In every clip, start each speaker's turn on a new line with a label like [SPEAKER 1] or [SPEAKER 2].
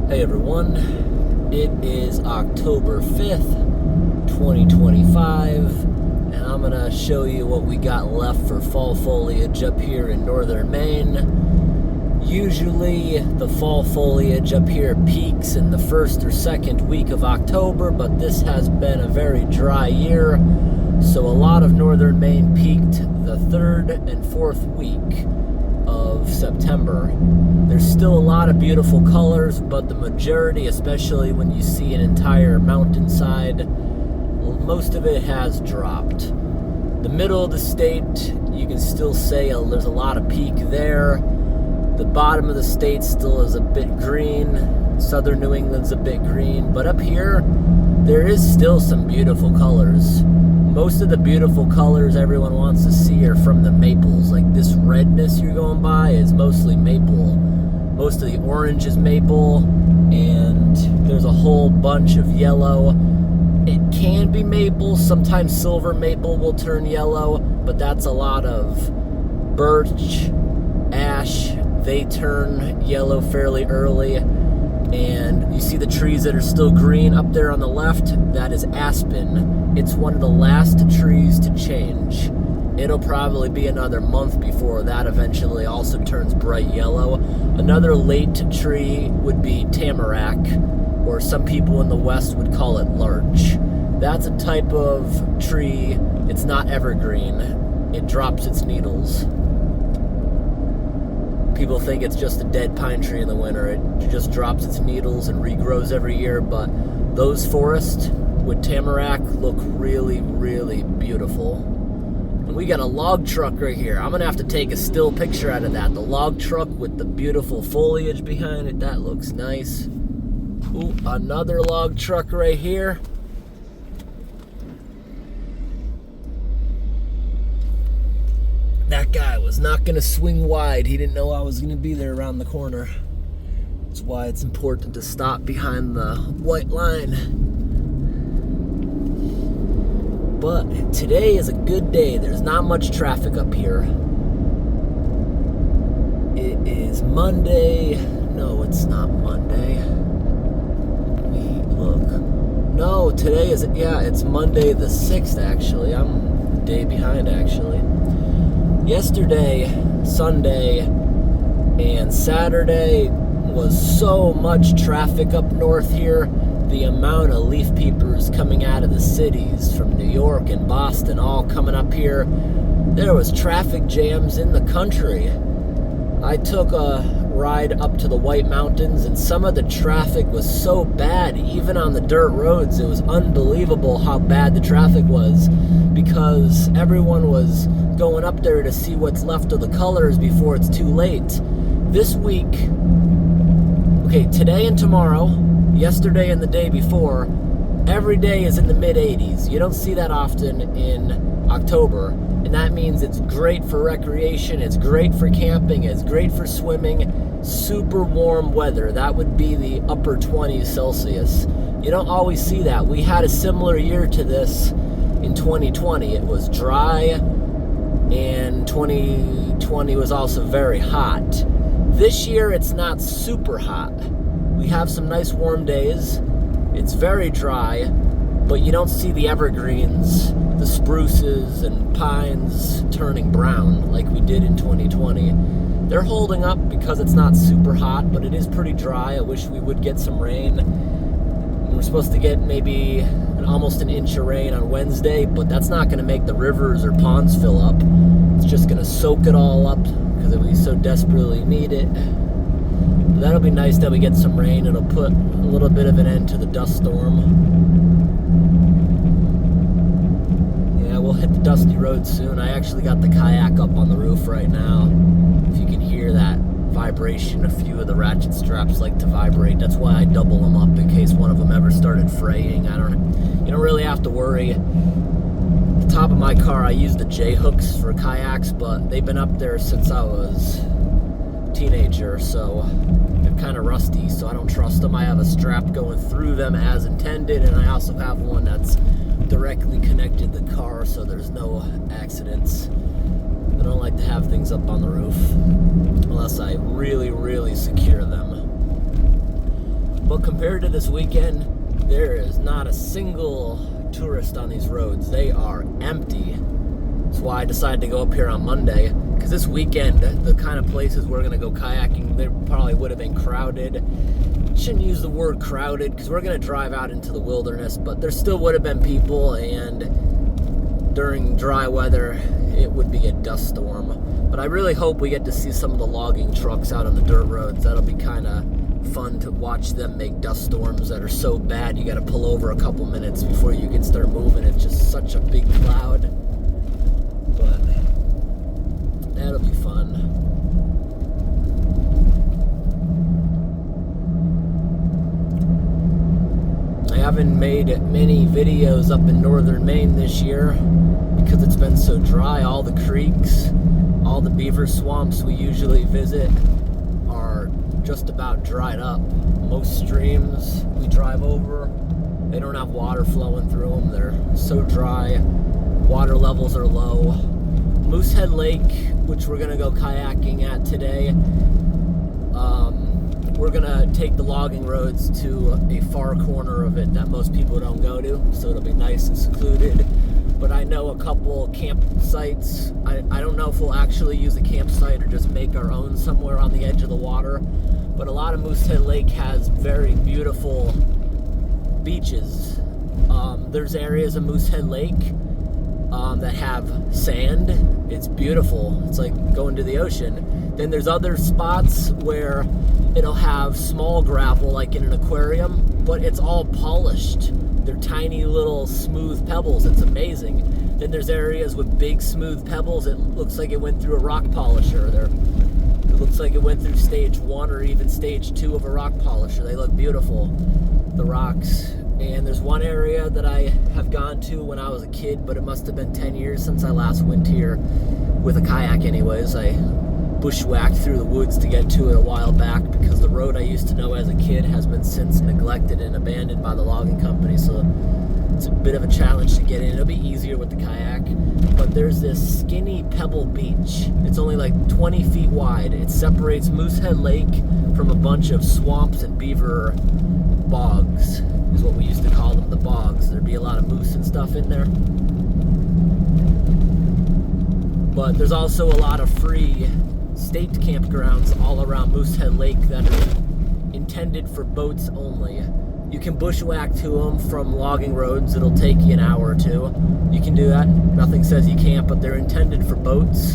[SPEAKER 1] Hey everyone, it is October 5th, 2025, and I'm going to show you what we got left for fall foliage up here in northern Maine. Usually the fall foliage up here peaks in the first or second week of October, but this has been a very dry year, so a lot of northern Maine peaked the third and fourth week of September. There's still a lot of beautiful colors, but the majority, especially when you see an entire mountainside, most of it has dropped. The middle of the state, you can still say there's a lot of peak there. The bottom of the state still is a bit green. Southern New England's a bit green, but up here, there is still some beautiful colors. Most of the beautiful colors everyone wants to see are from the maples. Like this redness you're going by is mostly maple. Most of the orange is maple, and there's a whole bunch of yellow. It can be maple. Sometimes silver maple will turn yellow, but that's a lot of birch, ash. They turn yellow fairly early. And you see the trees that are still green up there on the left? That is aspen. It's one of the last trees to change. It'll probably be another month before that eventually also turns bright yellow. Another late tree would be tamarack, or some people in the West would call it larch. That's a type of tree. It's not evergreen. It drops its needles. People think it's just a dead pine tree in the winter. It just drops its needles and regrows every year, but those forests with tamarack look really, really beautiful. And we got a log truck right here. I'm gonna have to take a still picture out of that. The log truck with the beautiful foliage behind it, that looks nice. Ooh, another log truck right here. That guy was not going to swing wide. He didn't know I was going to be there around the corner. That's why it's important to stop behind the white line. But today is a good day. There's not much traffic up here. It is Monday. No, it's not Monday. Let me look. No, today is, it's Monday the 6th actually. I'm a day behind actually. Yesterday, Sunday, and Saturday was so much traffic up north here. The amount of leaf peepers coming out of the cities from New York and Boston all coming up here. There was traffic jams in the country. I took a ride up to the White Mountains, and some of the traffic was so bad, even on the dirt roads. It was unbelievable how bad the traffic was, because everyone was going up there to see what's left of the colors before it's too late. This week, today and tomorrow, yesterday and the day before, every day is in the mid-80s. You don't see that often in October, and that means it's great for recreation, it's great for camping, it's great for swimming. Super warm weather. That would be the upper 20s Celsius. You don't always see that. We had a similar year to this in 2020. It was dry, and 2020 was also very hot. This year it's not super hot. We have some nice warm days. It's very dry, but you don't see the evergreens, the spruces and pines turning brown like we did in 2020. They're holding up because it's not super hot, but it is pretty dry. I wish we would get some rain. We're supposed to get maybe almost an inch of rain on Wednesday, but that's not going to make the rivers or ponds fill up. It's just going to soak it all up because we so desperately need it. But that'll be nice that we get some rain. It'll put a little bit of an end to the dust storm. Yeah, we'll hit the dusty road soon. I actually got the kayak up on the roof right now. If you can hear that vibration, a few of the ratchet straps like to vibrate. That's why I double them up in case one of them ever started fraying. You don't really have to worry. The top of my car, I use the J-hooks for kayaks, but they've been up there since I was a teenager, so they're kind of rusty, so I don't trust them. I have a strap going through them as intended, and I also have one that's directly connected to the car so there's no accidents. I don't like to have things up on the roof unless I really, really secure them. But compared to this weekend, there is not a single tourist on these roads. They are empty. That's why I decided to go up here on Monday, because this weekend, the kind of places we're going to go kayaking, they probably would have been crowded. Shouldn't use the word crowded, because we're going to drive out into the wilderness, but there still would have been people, and during dry weather, it would be a dust storm. But I really hope we get to see some of the logging trucks out on the dirt roads. That'll be kind of fun to watch them make dust storms that are so bad you got to pull over a couple minutes before you can start moving. It's just such a big cloud. But that'll be fun. I haven't made many videos up in northern Maine this year because it's been so dry. All the creeks, all the beaver swamps we usually visit are just about dried up. Most streams we drive over, they don't have water flowing through them. They're so dry. Water levels are low. Moosehead Lake, which we're gonna go kayaking at today, we're gonna take the logging roads to a far corner of it that most people don't go to, so it'll be nice and secluded. But I know a couple campsites. I don't know if we'll actually use a campsite or just make our own somewhere on the edge of the water. But a lot of Moosehead Lake has very beautiful beaches. There's areas of Moosehead Lake that have sand. It's beautiful. It's like going to the ocean. Then there's other spots where it'll have small gravel like in an aquarium, but it's all polished. They're tiny little smooth pebbles. It's amazing. Then there's areas with big smooth pebbles. It looks like it went through a rock polisher. It looks like it went through stage 1 or even stage 2 of a rock polisher. They look beautiful, the rocks. And there's one area that I have gone to when I was a kid, but it must have been 10 years since I last went here with a kayak anyways. I bushwhacked through the woods to get to it a while back because the road I used to know as a kid has been since neglected and abandoned by the logging company, so it's a bit of a challenge to get in. It'll be easier with the kayak. But there's this skinny pebble beach. It's only like 20 feet wide. It separates Moosehead Lake from a bunch of swamps and beaver bogs, is what we used to call them, the bogs. There'd be a lot of moose and stuff in there. But there's also a lot of free state campgrounds all around Moosehead Lake that are intended for boats only. You can bushwhack to them from logging roads. It'll take you an hour or two. You can do that. Nothing says you can't, but they're intended for boats.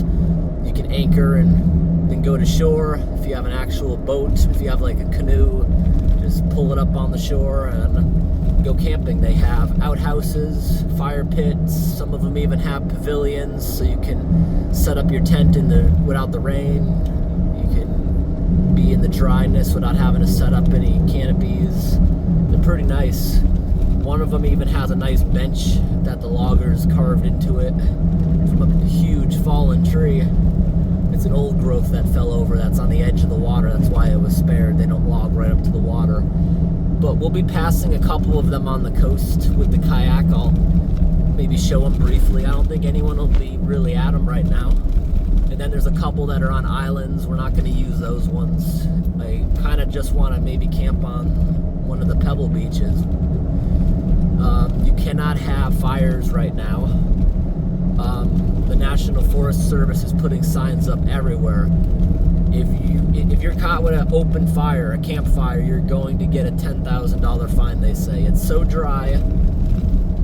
[SPEAKER 1] You can anchor and then go to shore. If you have an actual boat, if you have like a canoe, just pull it up on the shore and go camping. They have outhouses, fire pits. Some of them even have pavilions, so you can set up your tent without the rain. You can be in the dryness without having to set up any canopies. They're pretty nice. One of them even has a nice bench that the loggers carved into it from a huge fallen tree. It's an old growth that fell over that's on the edge of the water. That's why it was spared. They don't log right up to the water. But we'll be passing a couple of them on the coast with the kayak. I'll maybe show them briefly. I don't think anyone will be really at them right now. And then there's a couple that are on islands. We're not going to use those ones. I kind of just want to maybe camp on one of the pebble beaches. You cannot have fires right now. The National Forest Service is putting signs up everywhere. If you're caught with an open fire, a campfire, you're going to get a $10,000 fine, they say. It's so dry.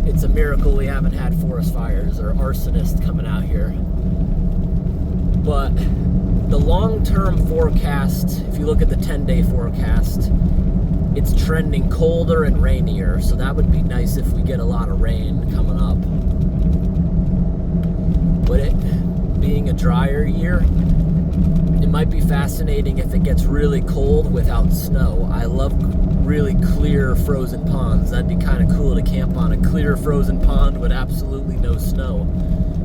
[SPEAKER 1] It's a miracle we haven't had forest fires or arsonists coming out here. But the long-term forecast, if you look at the 10-day forecast, it's trending colder and rainier, so that would be nice if we get a lot of rain coming up. But it being a drier year, it might be fascinating if it gets really cold without snow. I love really clear frozen ponds. That'd be kind of cool to camp on a clear frozen pond with absolutely no snow.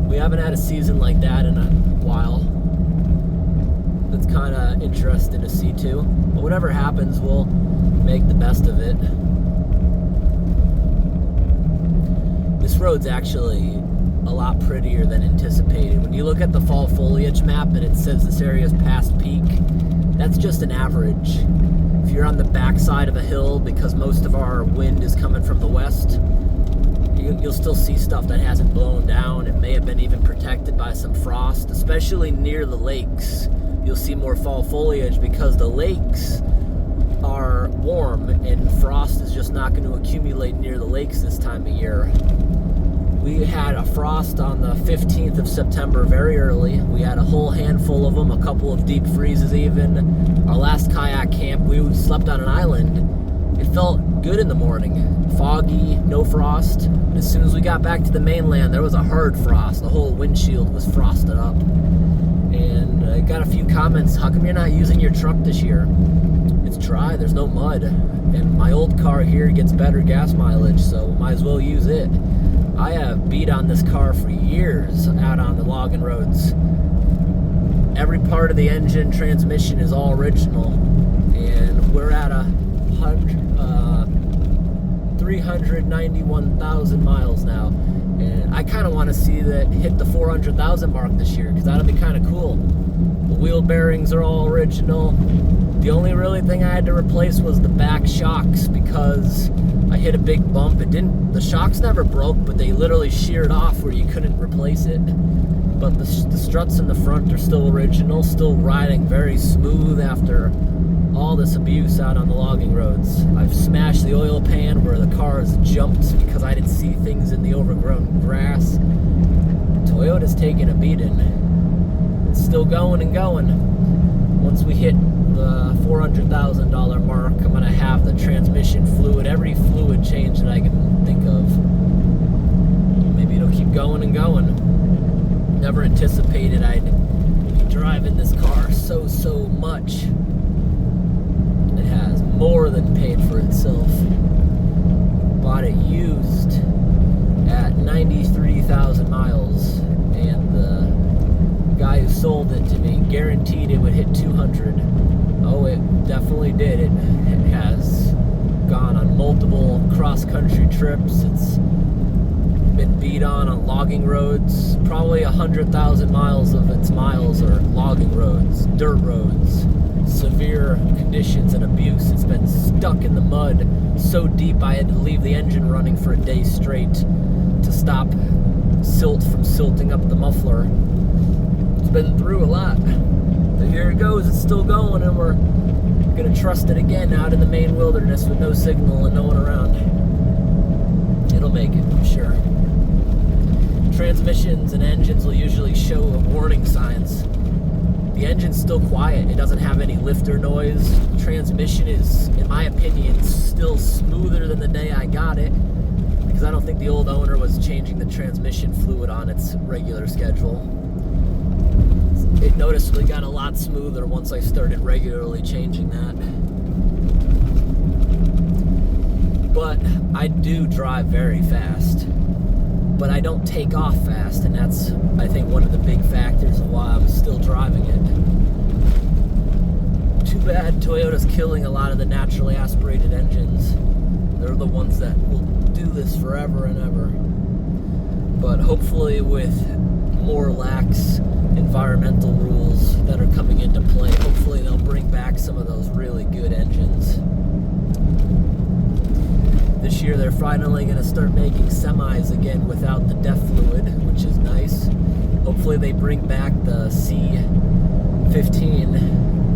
[SPEAKER 1] We haven't had a season like that in a while. That's kind of interesting to see too. But whatever happens, we'll make the best of it. This road's actually a lot prettier than anticipated. When you look at the fall foliage map and it says this area is past peak, that's just an average. If you're on the backside of a hill, because most of our wind is coming from the west, you'll still see stuff that hasn't blown down. It may have been even protected by some frost, especially near the lakes. You'll see more fall foliage because the lakes are warm and frost is just not going to accumulate near the lakes this time of year. We had a frost on the 15th of September very early. We had a whole handful of them, a couple of deep freezes even. Our last kayak camp, we slept on an island. It felt good in the morning. Foggy, no frost. As soon as we got back to the mainland, there was a hard frost. The whole windshield was frosted up. And I got a few comments, how come you're not using your truck this year? It's dry, there's no mud. And my old car here gets better gas mileage, so might as well use it. I have beat on this car for years out on the logging roads. Every part of the engine, transmission is all original, and we're at 391,000 miles now. And I kind of want to see that hit the 400,000 mark this year, because that'll be kind of cool. The wheel bearings are all original. The only really thing I had to replace was the back shocks, because I hit a big bump. The shocks never broke, but they literally sheared off where you couldn't replace it. But the struts in the front are still original, still riding very smooth after all this abuse out on the logging roads. I've smashed the oil pan where the car has jumped because I didn't see things in the overgrown grass. Toyota's taking a beating. It's still going and going. Once we hit the $400,000 mark, I'm going to have the transmission fluid, every fluid change that I can think of. Maybe it'll keep going and going. Never anticipated I'd be driving this car so much. It has more than paid for itself. Bought it used at 93,000 miles, and the guy who sold it to me guaranteed it would hit 200. Oh, it definitely did. It has gone on multiple cross-country trips. It's been beat on logging roads. Probably 100,000 miles of its miles are logging roads, dirt roads, severe conditions and abuse. It's been stuck in the mud so deep I had to leave the engine running for a day straight to stop silt from silting up the muffler. It's been through a lot. But here it goes, it's still going, and we're gonna trust it again out in the Maine wilderness with no signal and no one around. It'll make it, I'm sure. Transmissions and engines will usually show warning signs. The engine's still quiet. It doesn't have any lifter noise. Transmission is, in my opinion, still smoother than the day I got it, because I don't think the old owner was changing the transmission fluid on its regular schedule. It noticeably got a lot smoother once I started regularly changing that. But I do drive very fast. But I don't take off fast, and that's, I think, one of the big factors of why I'm still driving it. Too bad Toyota's killing a lot of the naturally aspirated engines. They're the ones that will do this forever and ever. But hopefully with more lax environmental rules that are coming into play, hopefully they'll bring back some of those really good engines. This year they're finally going to start making semis again without the DEF fluid, which is nice. Hopefully they bring back the C15,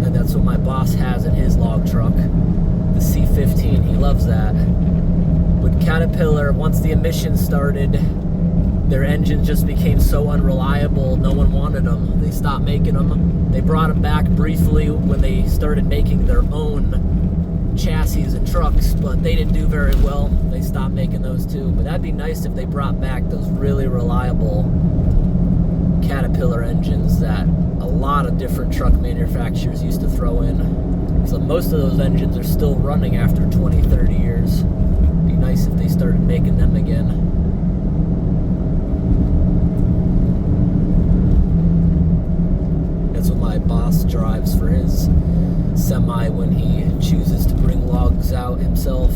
[SPEAKER 1] and that's what my boss has in his log truck. The C15, he loves that. But Caterpillar, once the emissions started, their engines just became so unreliable, no one wanted them. They stopped making them. They brought them back briefly when they started making their own chassis and trucks, but they didn't do very well. They stopped making those too. But that'd be nice if they brought back those really reliable Caterpillar engines that a lot of different truck manufacturers used to throw in. So most of those engines are still running after 20, 30 years. It'd be nice if they started making them again. That's what my boss drives for his semi when he chooses to bring logs out himself.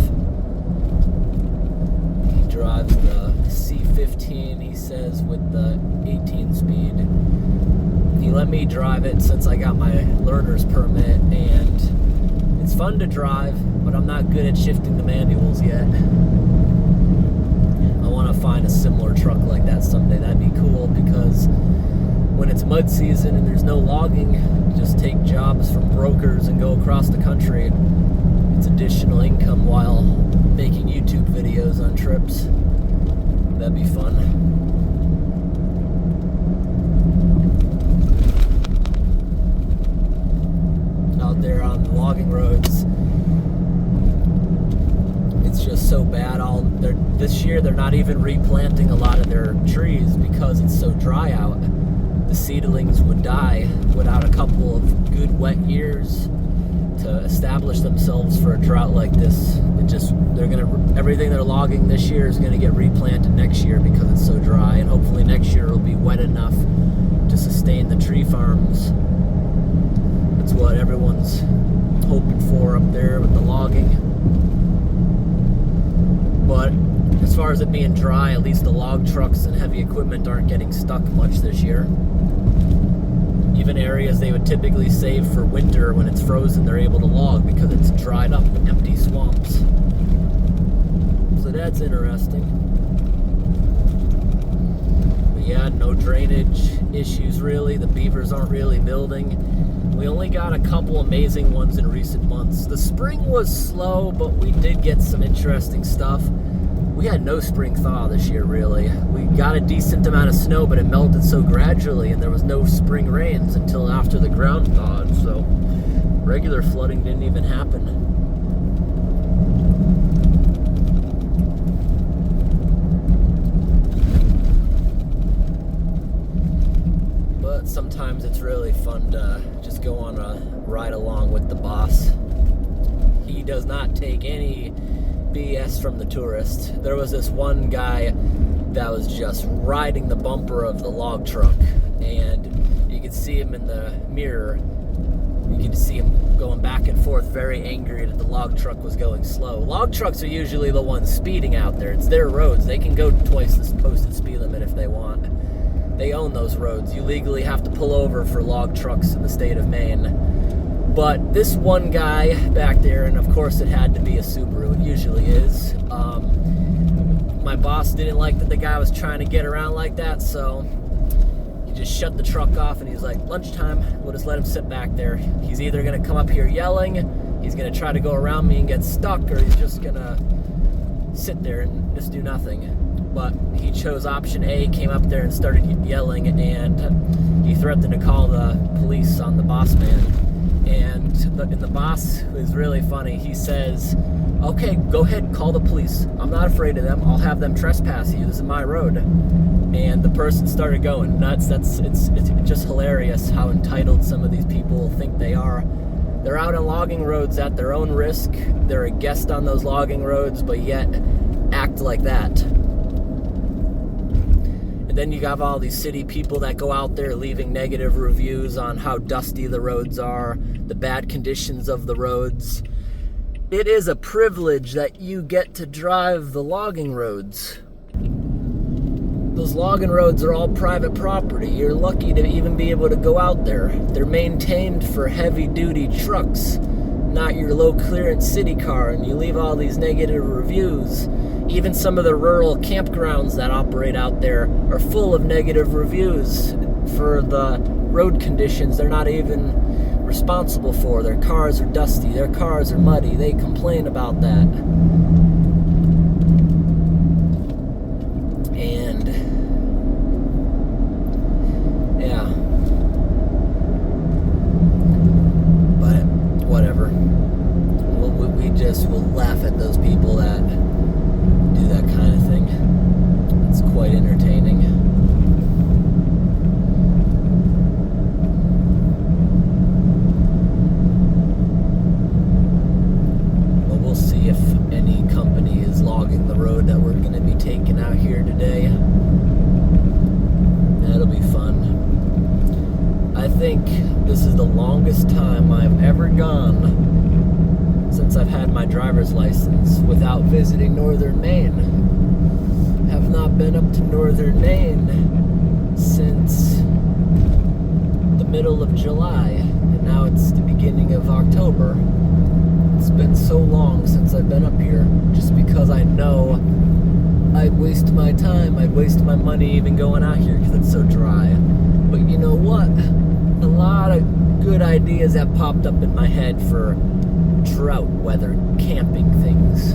[SPEAKER 1] He drives the C15, he says, with the 18 speed. He let me drive it since I got my learner's permit, and it's fun to drive, but I'm not good at shifting the manuals yet. I want to find a similar truck like that someday. That'd be cool, because when it's mud season and there's no logging, just take jobs from brokers and go across the country. It's additional income while making YouTube videos on trips. That'd be fun. Out there on the logging roads, it's just so bad. This year they're not even replanting a lot of their trees because it's so dry out. The seedlings would die without a couple of good wet years to establish themselves for a drought like this. Everything they're logging this year is gonna get replanted next year because it's so dry, and hopefully next year it'll be wet enough to sustain the tree farms. That's what everyone's hoping for up there with the logging. But as far as it being dry, at least the log trucks and heavy equipment aren't getting stuck much this year. Even areas they would typically save for winter when it's frozen, they're able to log because it's dried up and empty swamps. So that's interesting. But yeah, no drainage issues really. The beavers aren't really building. We only got a couple amazing ones in recent months. The spring was slow, but we did get some interesting stuff. We had no spring thaw this year, really. We got a decent amount of snow, but it melted so gradually, and there was no spring rains until after the ground thawed, so regular flooding didn't even happen. But sometimes it's really fun to just go on a ride along with the boss. He does not take any BS from the tourists. There was this one guy that was just riding the bumper of the log truck, and you could see him in the mirror. You could see him going back and forth, very angry that the log truck was going slow. Log trucks are usually the ones speeding out there. It's their roads. They can go twice the posted speed limit if they want. They own those roads. You legally have to pull over for log trucks in the state of Maine. But this one guy back there, and of course it had to be a Subaru, it usually is. My boss didn't like that the guy was trying to get around like that, so he just shut the truck off and he's like, lunchtime, we'll just let him sit back there. He's either gonna come up here yelling, he's gonna try to go around me and get stuck, or he's just gonna sit there and just do nothing. But he chose option A, came up there and started yelling, and he threatened to call the police on the boss man. And the boss, who is really funny, he says, okay, go ahead, call the police. I'm not afraid of them. I'll have them trespass you. This is my road. And the person started going nuts. It's just hilarious how entitled some of these people think they are. They're out on logging roads at their own risk. They're a guest on those logging roads, but yet act like that. And then you have all these city people that go out there leaving negative reviews on how dusty the roads are, the bad conditions of the roads. It is a privilege that you get to drive the logging roads. Those logging roads are all private property. You're lucky to even be able to go out there. They're maintained for heavy-duty trucks, not your low-clearance city car, and you leave all these negative reviews. Even some of the rural campgrounds that operate out there are full of negative reviews for the road conditions they're not even responsible for. Their cars are dusty, their cars are muddy, they complain about that. And yeah, but whatever. We just will laugh at those people that do that kind of thing. It's quite entertaining. But we'll see if any company is logging the road that we're going to be taking out here today. That'll be fun. I think this is the longest time I've ever gone since I've had my driver's license without visiting northern Maine. Have not been up to northern Maine since the middle of July, and now it's the beginning of October. It's been so long since I've been up here, just because I know I'd waste my time, I'd waste my money even going out here because it's so dry. But you know what? A lot of good ideas have popped up in my head for drought weather camping things.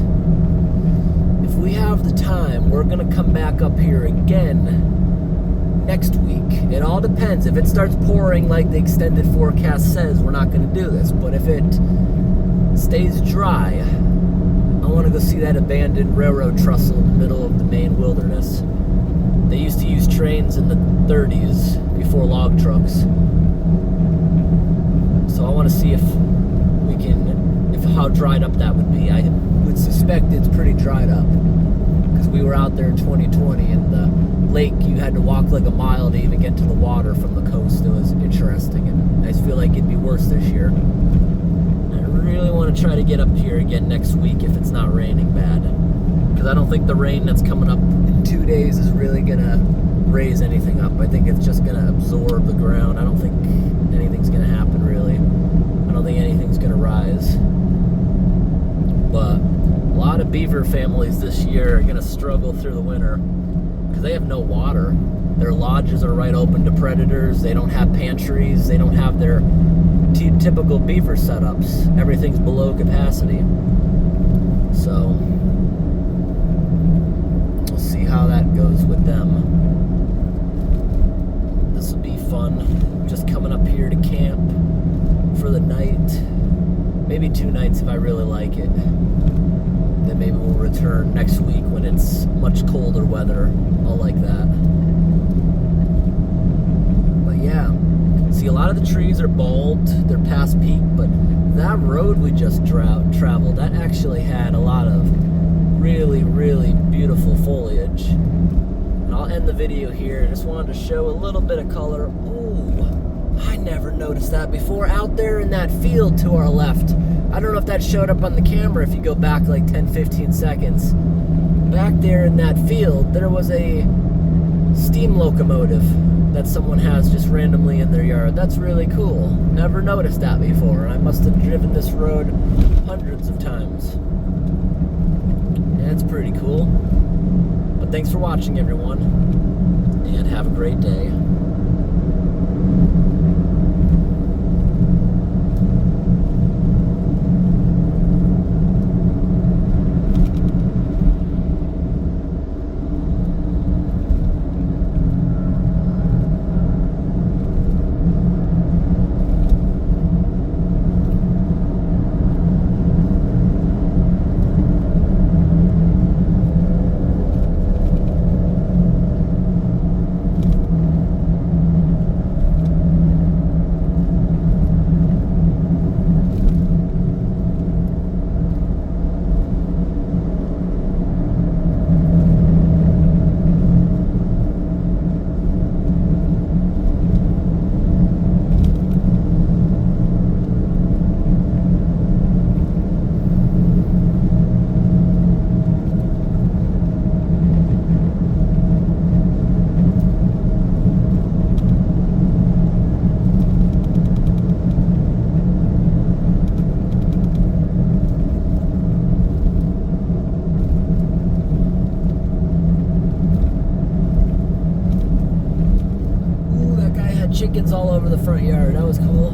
[SPEAKER 1] If we have the time, we're gonna come back up here again next week. It all depends. If it starts pouring like the extended forecast says, we're not gonna do this. But if it stays dry, I want to go see that abandoned railroad trestle in the middle of the Maine wilderness. They used to use trains in the 30s before log trucks. So I want to see if how dried up that would be. I would suspect it's pretty dried up because we were out there in 2020 and the lake, you had to walk like a mile to even get to the water from the coast. It was interesting, and I feel like it'd be worse this year. I really want to try to get up here again next week if it's not raining bad, because I don't think the rain that's coming up in 2 days is really gonna raise anything up. I think it's just gonna absorb the ground. I don't think anything's gonna happen really. I don't think anything's gonna rise. But a lot of beaver families this year are gonna struggle through the winter because they have no water. Their lodges are right open to predators. They don't have pantries. They don't have their typical beaver setups. Everything's below capacity. So we'll see how that goes with them. This will be fun. Just coming up here to camp for the night. Maybe 2 nights if I really like it. Then maybe we'll return next week when it's much colder weather. I'll like that. But yeah. See, a lot of the trees are bald, they're past peak, but that road we just traveled, that actually had a lot of really, really beautiful foliage. And I'll end the video here. I just wanted to show a little bit of color. Ooh, I never noticed that before. Out there in that field to our left, I don't know if that showed up on the camera if you go back like 10-15 seconds. Back there in that field, there was a steam locomotive that someone has just randomly in their yard. That's really cool. Never noticed that before. I must have driven this road hundreds of times. And it's pretty cool. But thanks for watching, everyone, and have a great day. Chickens all over the front yard. That was cool.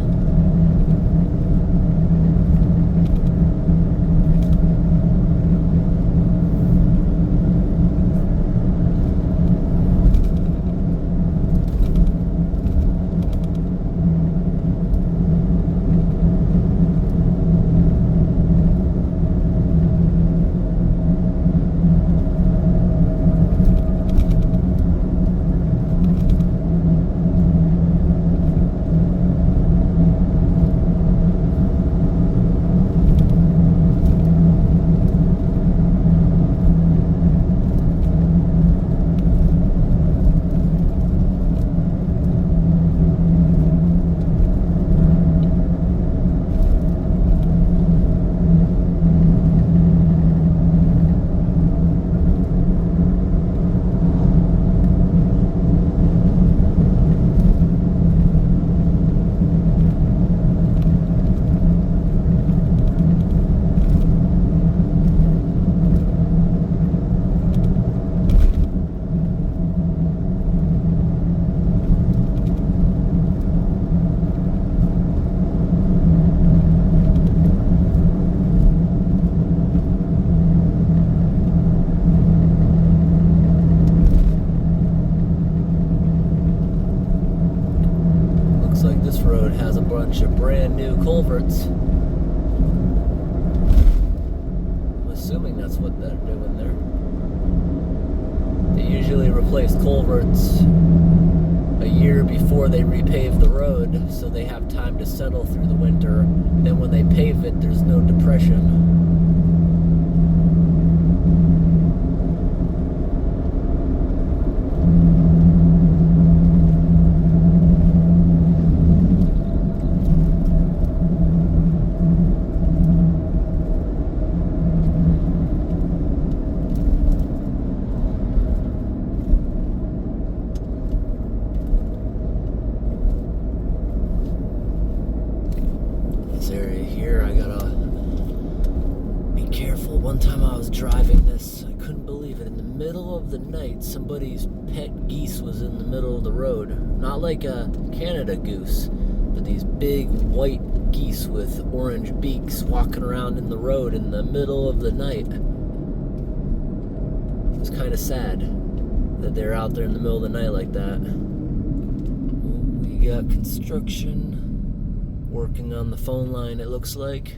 [SPEAKER 1] brand new culverts. I'm assuming that's what they're doing there. They usually replace culverts a year before they repave the road, so they have time to settle through the winter. Then when they pave it, there's no depression. Area here, I gotta be careful. One time I was driving this, I couldn't believe it. In the middle of the night, somebody's pet geese was in the middle of the road. Not like a Canada goose, but these big white geese with orange beaks walking around in the road in the middle of the night. It was kind of sad that they're out there in the middle of the night like that. We got construction working on the phone line, it looks like.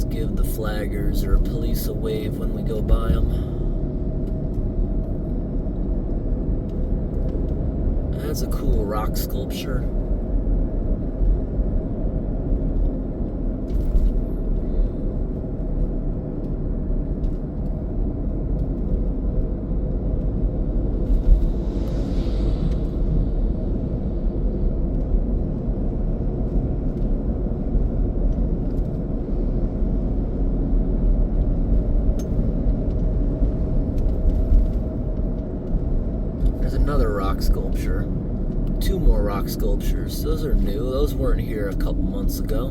[SPEAKER 1] Give the flaggers or police a wave when we go by them. That's a cool rock sculpture. Another rock sculpture. Two more rock sculptures. Those are new. Those weren't here a couple months ago.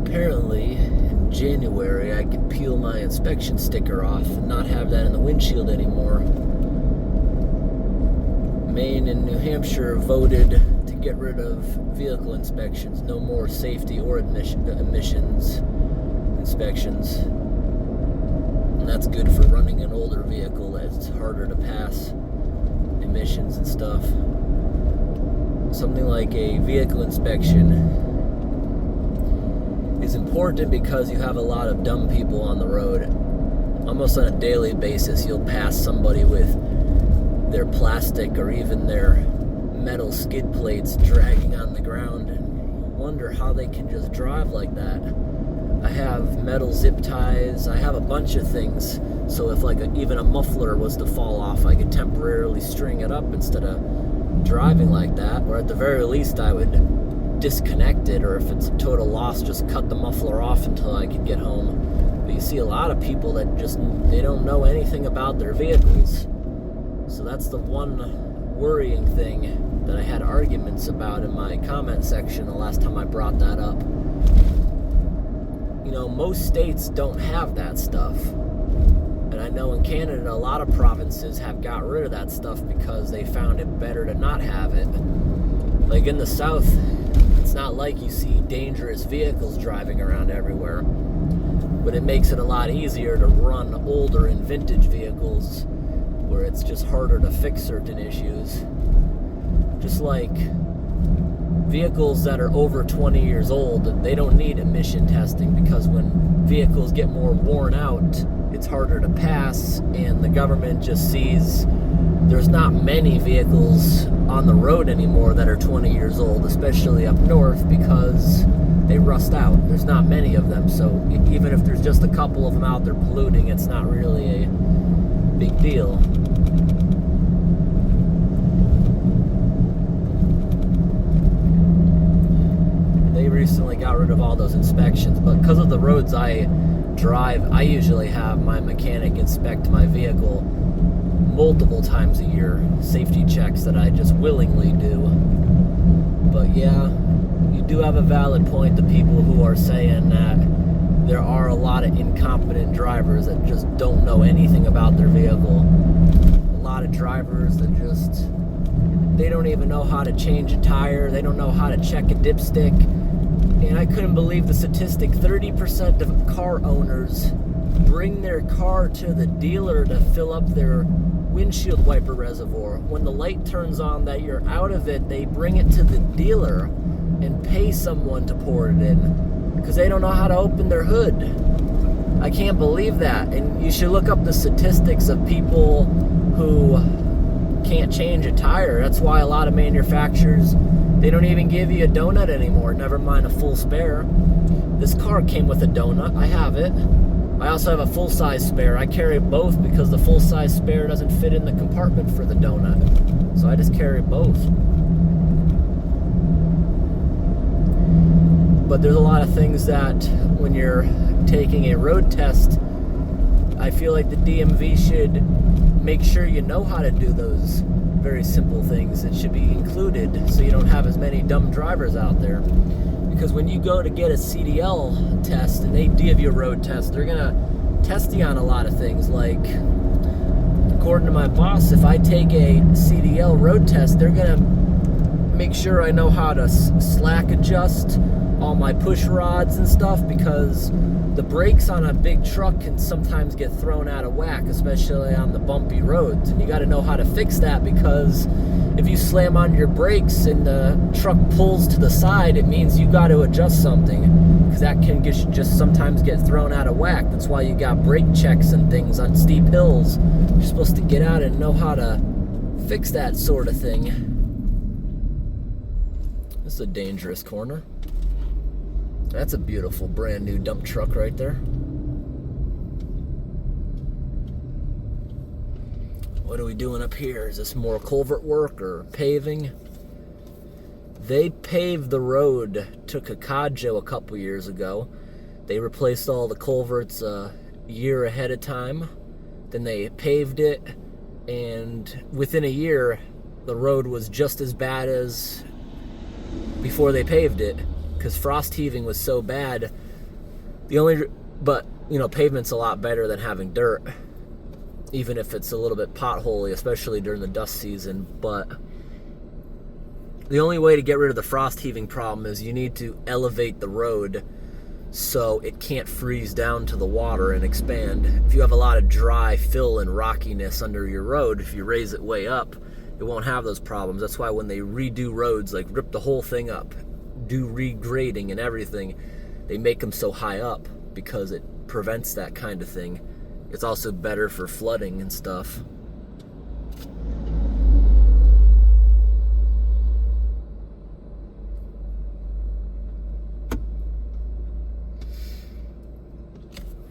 [SPEAKER 1] Apparently, in January, I can peel my inspection sticker off and not have that in the windshield anymore. Maine and New Hampshire voted to get rid of vehicle inspections. No more safety or emissions inspections. And that's good for running an older vehicle that's harder to pass emissions and stuff. Something like a vehicle inspection is important because you have a lot of dumb people on the road. Almost on a daily basis, you'll pass somebody with their plastic or even their metal skid plates dragging on the ground, and you wonder how they can just drive like that. I have metal zip ties, I have a bunch of things, so if like even a muffler was to fall off, I could temporarily string it up instead of driving like that, or at the very least I would disconnect it, or if it's a total loss, just cut the muffler off until I could get home. But you see a lot of people that just, they don't know anything about their vehicles. So that's the one worrying thing that I had arguments about in my comment section the last time I brought that up. You know, most states don't have that stuff. And I know in Canada, a lot of provinces have got rid of that stuff because they found it better to not have it. Like in the South, it's not like you see dangerous vehicles driving around everywhere. But it makes it a lot easier to run older and vintage vehicles where it's just harder to fix certain issues. Just like vehicles that are over 20 years old, they don't need emission testing because when vehicles get more worn out, it's harder to pass, and the government just sees there's not many vehicles on the road anymore that are 20 years old, especially up north, because they rust out. There's not many of them, so even if there's just a couple of them out there polluting, it's not really a big deal. They recently got rid of all those inspections, but because of the roads I drive, I usually have my mechanic inspect my vehicle multiple times a year. Safety checks that I just willingly do. But yeah, you do have a valid point, the people who are saying that there are a lot of incompetent drivers that just don't know anything about their vehicle. A lot of drivers that just, they don't even know how to change a tire, they don't know how to check a dipstick. And I couldn't believe the statistic, 30% of car owners bring their car to the dealer to fill up their windshield wiper reservoir. When the light turns on that you're out of it, they bring it to the dealer and pay someone to pour it in because they don't know how to open their hood. I can't believe that. And you should look up the statistics of people who can't change a tire. That's why a lot of manufacturers, they don't even give you a donut anymore, never mind a full spare. This car came with a donut. I have it. I also have a full-size spare. I carry both because the full-size spare doesn't fit in the compartment for the donut. So I just carry both. But there's a lot of things that when you're taking a road test, I feel like the DMV should make sure you know how to do those very simple things. It should be included so you don't have as many dumb drivers out there. Because when you go to get a CDL test and they give you a road test, they're gonna test you on a lot of things. Like, according to my boss, if I take a CDL road test, they're gonna make sure I know how to slack adjust all my push rods and stuff, because the brakes on a big truck can sometimes get thrown out of whack, especially on the bumpy roads. And you got to know how to fix that, because if you slam on your brakes and the truck pulls to the side, it means you got to adjust something, because that can just sometimes get thrown out of whack. That's why you got brake checks and things on steep hills. You're supposed to get out and know how to fix that sort of thing. This is a dangerous corner. That's a beautiful brand new dump truck right there. What are we doing up here? Is this more culvert work or paving? They paved the road to Kakajo a couple years ago. They replaced all the culverts a year ahead of time. Then they paved it, and within a year, the road was just as bad as before they paved it, because frost heaving was so bad. But you know, pavement's a lot better than having dirt, even if it's a little bit potholey, especially during the dust season. But the only way to get rid of the frost heaving problem is you need to elevate the road so it can't freeze down to the water and expand. If you have a lot of dry fill and rockiness under your road, if you raise it way up, it won't have those problems. That's why when they redo roads, like rip the whole thing up, do regrading and everything, they make them so high up because it prevents that kind of thing. It's also better for flooding and stuff.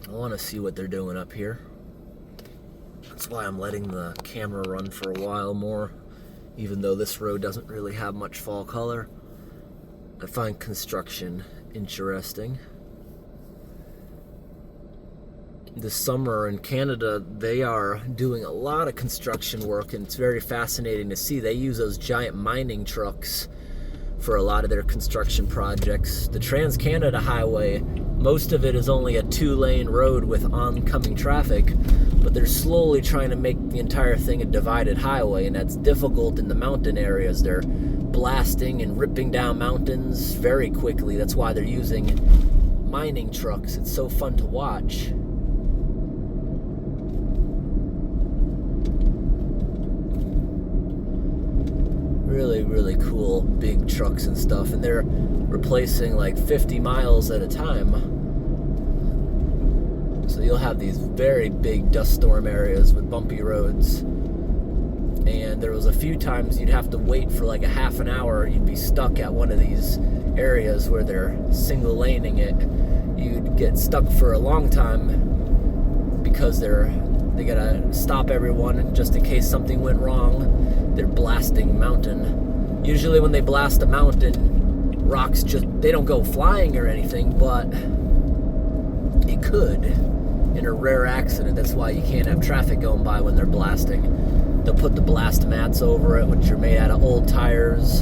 [SPEAKER 1] I want to see what they're doing up here. That's why I'm letting the camera run for a while more, even though this road doesn't really have much fall color. I find construction interesting. This summer in Canada, they are doing a lot of construction work, and it's very fascinating to see. They use those giant mining trucks for a lot of their construction projects. The Trans-Canada Highway, most of it is only a 2-lane road with oncoming traffic, but they're slowly trying to make the entire thing a divided highway, and that's difficult in the mountain areas. They're blasting and ripping down mountains very quickly. That's why they're using mining trucks. It's so fun to watch. Really, really cool big trucks and stuff, and they're replacing like 50 miles at a time. So you'll have these very big dust storm areas with bumpy roads. and there was a few times you'd have to wait for like a half an hour. You'd be stuck at one of these areas where they're single laning it. You'd get stuck for a long time because they gotta stop everyone just in case something went wrong. They're blasting mountain. Usually when they blast a mountain, rocks they don't go flying or anything, but it could in a rare accident. That's why you can't have traffic going by when they're blasting. They'll put the blast mats over it, which are made out of old tires,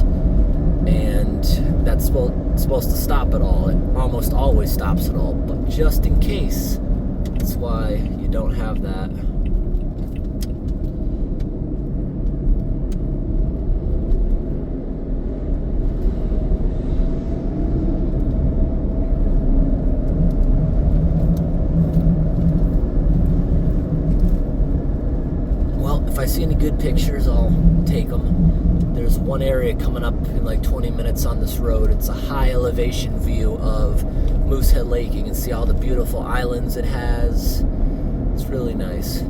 [SPEAKER 1] and that's supposed to stop it all. It almost always stops it all, but just in case, that's why you don't have that. If I see any good pictures, I'll take them. There's one area coming up in like 20 minutes on this road. It's a high elevation view of Moosehead Lake. You can see all the beautiful islands it has. It's really nice.